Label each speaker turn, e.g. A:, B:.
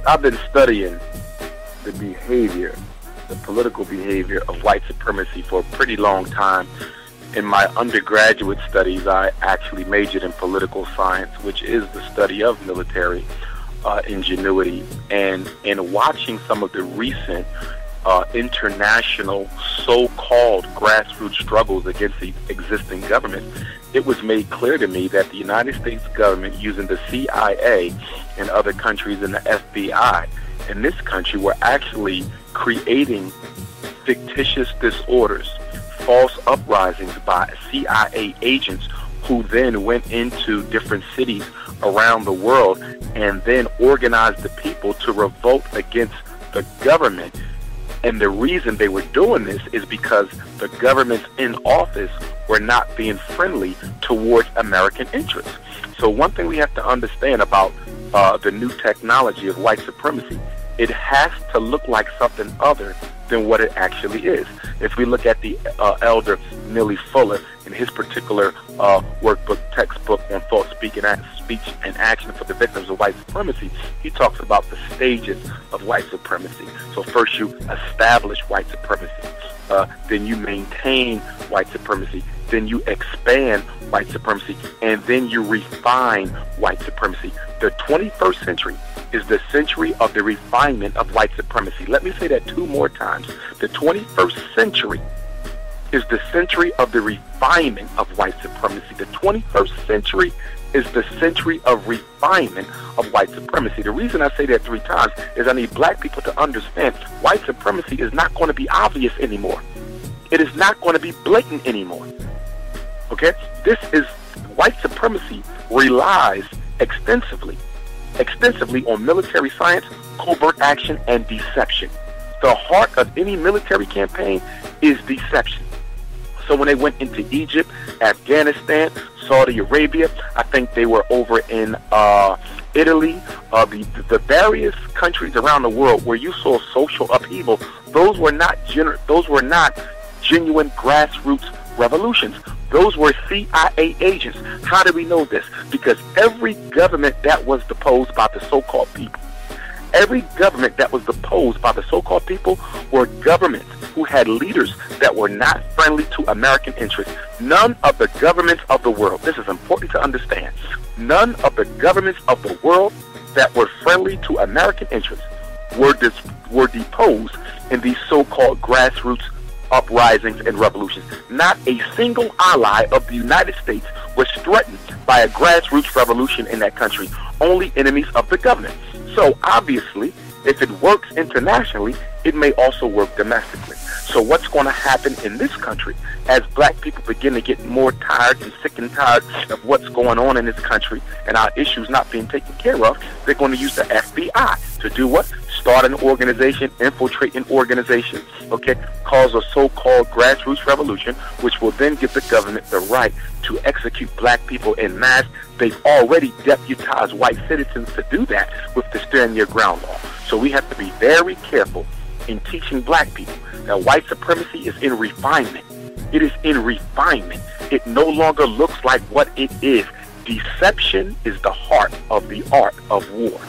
A: I've been studying the behavior, the political behavior of white supremacy for a pretty long time. In my undergraduate studies, I actually majored in political science, which is the study of military ingenuity. And in watching some of the recent international so-called grassroots struggles against the existing government, it was made clear to me that the United States government, using the CIA and other countries and the FBI in this country, were actually creating fictitious disorders, false uprisings by CIA agents who then went into different cities around the world and then organized the people to revolt against the government. And the reason they were doing this is because the governments in office were not being friendly towards American interests. So one thing we have to understand about the new technology of white supremacy, it has to look like something other than what it actually is. If we look at the elder Neely Fuller in his particular workbook, textbook on thought, speech, and action for the victims of white supremacy, he talks about the stages of white supremacy. So first you establish white supremacy, then you maintain white supremacy, then you expand white supremacy, and then you refine white supremacy. The 21st century is the century of the refinement of white supremacy. Let me say that 2 more times. The 21st century is the century of the refinement of white supremacy. The 21st century is the century of refinement of white supremacy. The reason I say that 3 times is I need black people to understand white supremacy is not going to be obvious anymore. It is not going to be blatant anymore. Okay? White supremacy relies extensively on military science, covert action, and deception. The heart of any military campaign is deception. So when they went into Egypt, Afghanistan, Saudi Arabia, I think they were over in Italy, the various countries around the world where you saw social upheaval, those were not genuine grassroots revolutions. Those were CIA agents. How do we know this? Because every government that was deposed by the so-called people, were governments who had leaders that were not friendly to American interests. None of the governments of the world, this is important to understand, none of the governments of the world that were friendly to American interests were deposed in these so-called grassroots uprisings and revolutions. Not a single ally of the United States was threatened by a grassroots revolution in that country. Only enemies of the government. So obviously, if it works internationally, it may also work domestically. So what's going to happen in this country as black people begin to get more tired and sick and tired of what's going on in this country and our issues not being taken care of, they're going to use the FBI to do what? Start an organization, infiltrate an organization, okay, cause a so-called grassroots revolution, which will then give the government the right to execute black people en masse. They've already deputized white citizens to do that with the Stand Your Ground law. So we have to be very careful in teaching black people that white supremacy is in refinement. It is in refinement. It no longer looks like what it is. Deception is the heart of the art of war.